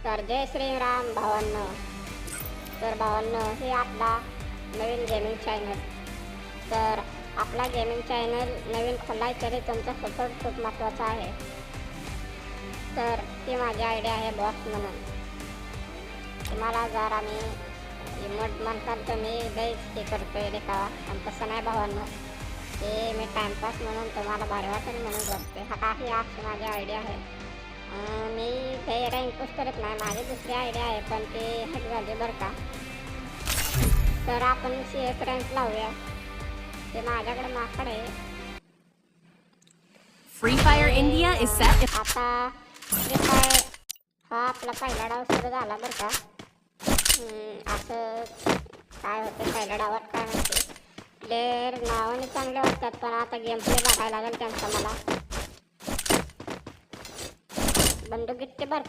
तर जय श्रीराम भावांनो. तर भावांनो, हे आपला नवीन गेमिंग चॅनल. तर आपला गेमिंग चॅनल नवीन खोलायचं तरी तुमचा सपोर्ट खूप महत्त्वाचा आहे. तर ती माझी आयडिया आहे बॉस म्हणून. तुम्हाला जर आम्ही इमोट म्हणताल तर मी लईच हे करतोय रे का, पण तसं नाही भावांनो. ते मी टाइमपास म्हणून तुम्हाला भारी वाटेल म्हणून बघते. हा काही अशी माझी आयडिया आहे. मी ते रँक करत नाही, माझी दुसरी आयडिया आहे पण ते हॅक झाली बरं का. तर आपण CS रँक लावूया. ते माझ्याकडे माकड आहे. Free Fire India is set. आता फ्री फायर हा आपला पहिला डाव सुरू झाला बरं का. असं काय होतं पहिल्या डावात काय माहिती. प्लेयर नावाने चांगले वाटतात पण आता गेम प्ले बघायला लागेल त्यांचा मला. बंदूक गिट्टे बरं का.